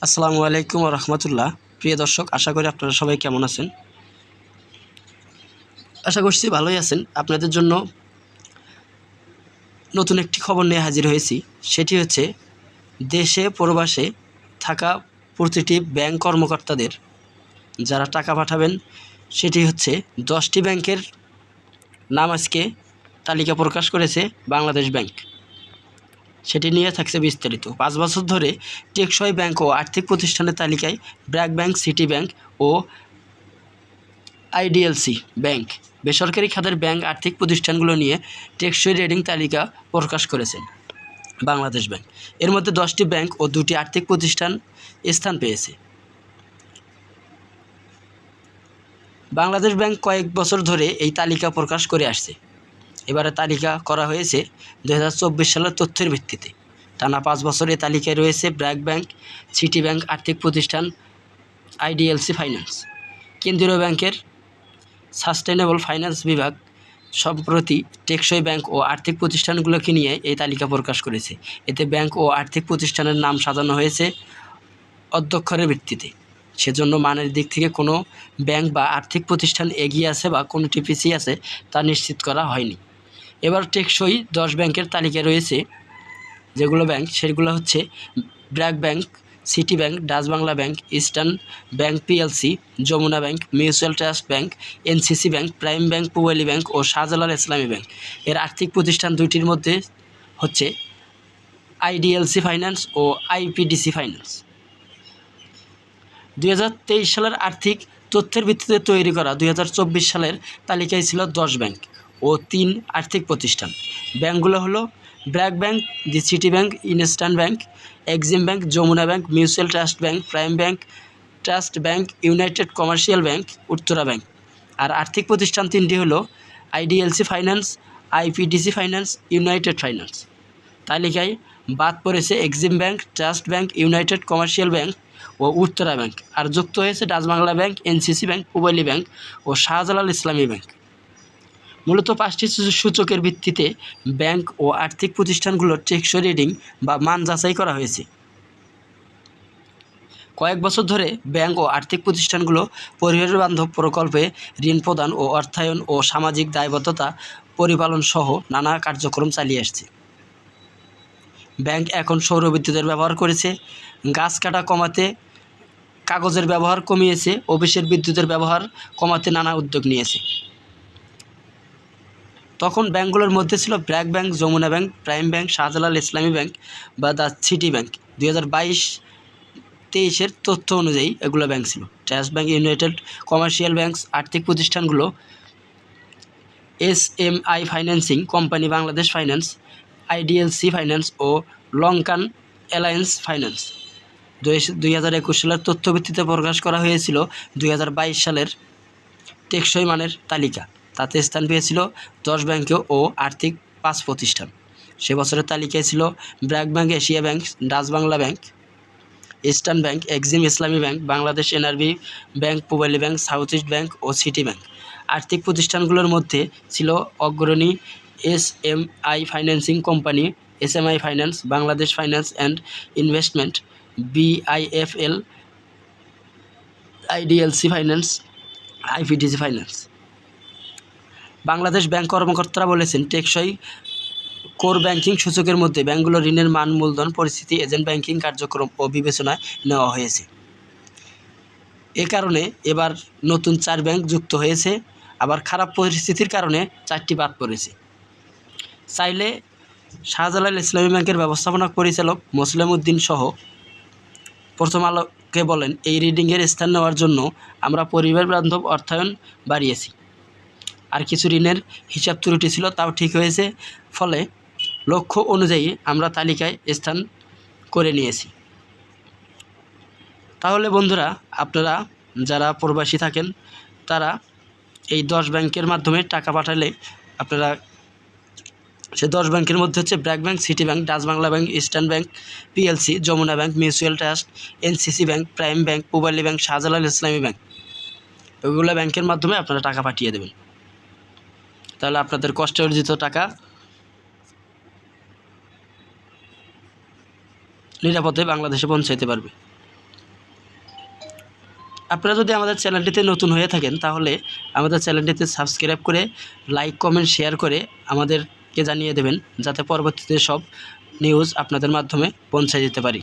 আসসালামু আলাইকুম ওয়া রাহমাতুল্লাহ। প্রিয় দর্শক, আশা করি আপনারা সবাই কেমন আছেন। আশা করছি ভালোই আছেন। আপনাদের জন্য নতুন একটি খবর নিয়ে হাজির হয়েছি। সেটি হচ্ছে দেশে প্রবাসে থাকা প্রতিটি ব্যাংক কর্মকর্তাদের যারা টাকা পাঠাবেন, সেটি হচ্ছে 10টি ব্যাংকের নাম আজকে তালিকা প্রকাশ করেছে বাংলাদেশ ব্যাংক। সেটি নিয়ে থাকছে বিস্তারিত। 5 বছর ধরে টেকসই ব্যাংক ও আর্থিক প্রতিষ্ঠানের তালিকায় ব্র্যাক ব্যাংক, সিটি ব্যাংক ও আইডিএলসি ব্যাংক বেসরকারি খাতের ব্যাংক আর্থিক প্রতিষ্ঠানগুলো নিয়ে টেকসই রেটিং তালিকা প্রকাশ করেছেন বাংলাদেশ ব্যাংক। এর মধ্যে 10টি ব্যাংক ও 2টি আর্থিক প্রতিষ্ঠান স্থান পেয়েছে। বাংলাদেশ ব্যাংক কয়েক বছর ধরে এই তালিকা প্রকাশ করে আসছে। এবারে তালিকা করা হয়েছে 2024 সালের তথ্যের ভিত্তিতে। টানা 5 বছর এই তালিকায় রয়েছে ব্র্যাক ব্যাংক, সিটি ব্যাংক আর্থিক প্রতিষ্ঠান, আইডিএলসি ফাইন্যান্স। কেন্দ্রীয় ব্যাংকের সাস্টেনেবল ফাইন্যান্স বিভাগ সম্প্রতি টেকসই ব্যাংক ও আর্থিক প্রতিষ্ঠানগুলোকে নিয়ে এই তালিকা প্রকাশ করেছে। এতে ব্যাংক ও আর্থিক প্রতিষ্ঠানের নাম সাজানো হয়েছে অধ্যক্ষরের ভিত্তিতে। সেজন্য মানের দিক থেকে কোনো ব্যাংক বা আর্থিক প্রতিষ্ঠান এগিয়ে আছে বা কোনোটি পিছিয়ে আছে তা নিশ্চিত করা হয়নি। এবার টেকসই 10 ব্যাংকের তালিকায় রয়েছে যেগুলো ব্যাংক, সেগুলো হচ্ছে BRAC bank, city bank, Dutch Bangla bank, eastern bank PLC, Jamuna bank, mutual Trust Bank, NCC bank, prime bank, Pubali Bank ও শাহজালাল ইসলামী ব্যাংক। এর আর্থিক প্রতিষ্ঠান দুইটির মধ্যে হচ্ছে আইডিএলসি ফাইন্যান্স ও আইপিডিসি ফাইন্যান্স। 2023 সালের আর্থিক তথ্যের ভিত্তিতে তৈরি করা 2024 সালের তালিকায় ছিল 10 ব্যাংক ও 3 আর্থিক প্রতিষ্ঠান। ব্যাংকগুলো হলো BRAC Bank, the City Bank, eastern Bank, EXIM Bank, Jamuna bank, mutual Trust Bank, prime Bank, Trust Bank, United Commercial Bank, Uttara Bank. আর আর্থিক প্রতিষ্ঠান তিনটি হলো IDLC Finance, IPDC Finance, United Finance. তালিকায় বাদ পড়েছে EXIM Bank, Trust Bank, United Commercial Bank ও Uttara Bank. আর যুক্ত হয়েছে Dutch Bangla Bank, NCC Bank, Pubali Bank ও শাহজালাল ইসলামী ব্যাংক। মূলত 5টি সূচকের ভিত্তিতে ব্যাংক ও আর্থিক প্রতিষ্ঠানগুলোর টেকসই রেটিং বা মান যাচাই করা হয়েছে। কয়েক বছর ধরে ব্যাংক ও আর্থিক প্রতিষ্ঠানগুলো পরিবেশ বান্ধব প্রকল্পে ঋণ প্রদান ও অর্থায়ন ও সামাজিক দায়বদ্ধতা পরিপালন সহ নানা কার্যক্রম চালিয়ে আসছে। ব্যাংক এখন সৌর বিদ্যুতের ব্যবহার করেছে, গাছ কাটা কমাতে কাগজের ব্যবহার কমিয়েছে, অফিসের বিদ্যুতের ব্যবহার কমাতে নানা উদ্যোগ নিয়েছে। তখন ব্যাংকগুলোর মধ্যে ছিল BRAC bank, Jamuna bank, prime bank, Shahjalal Islami bank বা দ্য সিটি ব্যাংক। 2022-23 তথ্য অনুযায়ী এগুলো ব্যাংক ছিল। Trust Bank, United Commercial Bank আর্থিক প্রতিষ্ঠানগুলো SMI Financing Company, Bangladesh Finance, IDLC Finance ও লঙ্কান অ্যালায়েন্স ফাইন্যান্স। 2021 সালের তথ্য ভিত্তিতে প্রকাশ করা হয়েছিল 2022 সালের টেকসই মানের তালিকা। তাতে স্থান পেয়েছিল 10 ব্যাংক ও আর্থিক 5 প্রতিষ্ঠান। সে বছরের তালিকায় ছিল BRAC Bank, Asia Bank, Dutch Bangla bank, eastern Bank, EXIM Islami Bank, Bangladesh NRB Bank, Pubali Bank, South East Bank ও সিটি ব্যাংক। আর্থিক প্রতিষ্ঠানগুলোর মধ্যে ছিল Agrani SMI Financing Company, SMI Finance, Bangladesh Finance and Investment, BIFL, IDLC Finance, IPDC Finance. Bangladesh Bank কর্মকর্তারা বলেছেন, টেকসই core banking সূচকের মধ্যে ব্যাংকগুলোর ঋণের মান, মূলধন, পরিস্থিতি, এজেন্ট ব্যাংকিং কার্যক্রম ও বিবেচনায় নেওয়া হয়েছে। এ কারণে এবার নতুন 4 ব্যাংক যুক্ত হয়েছে। আবার খারাপ পরিস্থিতির কারণে 4টি বাদ পড়েছে। চাইলে শাহজালাল ইসলামী ব্যাংকের ব্যবস্থাপনা পরিচালক মোসলেম উদ্দিন সহ প্রথম আলোকে বলেন, এই রিডিংয়ের স্থান নেওয়ার জন্য আমরা পরিবার বান্ধব অর্থায়ন বাড়িয়েছি। আর কিছু ঋণের হিসাব ত্রুটি ছিল, তাও ঠিক হয়েছে। ফলে লক্ষ্য অনুযায়ী আমরা তালিকায় স্থান করে নিয়েছি। তাহলে বন্ধুরা, আপনারা যারা প্রবাসী থাকেন তারা এই 10 ব্যাংকের মাধ্যমে টাকা পাঠালে আপনারা সে 10 ব্যাংকের মধ্যে হচ্ছে BRAC bank, city bank, Dutch Bangla bank, eastern bank PLC, Jamuna bank, mutual trust, NCC bank, prime bank, Pubali bank, Shahjalal Islami bank. ওইগুলো ব্যাংকের মাধ্যমে আপনারা টাকা পাঠিয়ে দেবেন। তাহলে আপনাদের কষ্টে অর্জিত টাকা নিরাপদে বাংলাদেশে পৌঁছাইতে পারবে। আপনারা যদি আমাদের চ্যানেলটিতে নতুন হয়ে থাকেন তাহলে আমাদের চ্যানেলটিতে সাবস্ক্রাইব করে লাইক কমেন্ট শেয়ার করে আমাদেরকে জানিয়ে দেবেন, যাতে পরবর্তীতে সব নিউজ আপনাদের মাধ্যমে পৌঁছে দিতে পারি।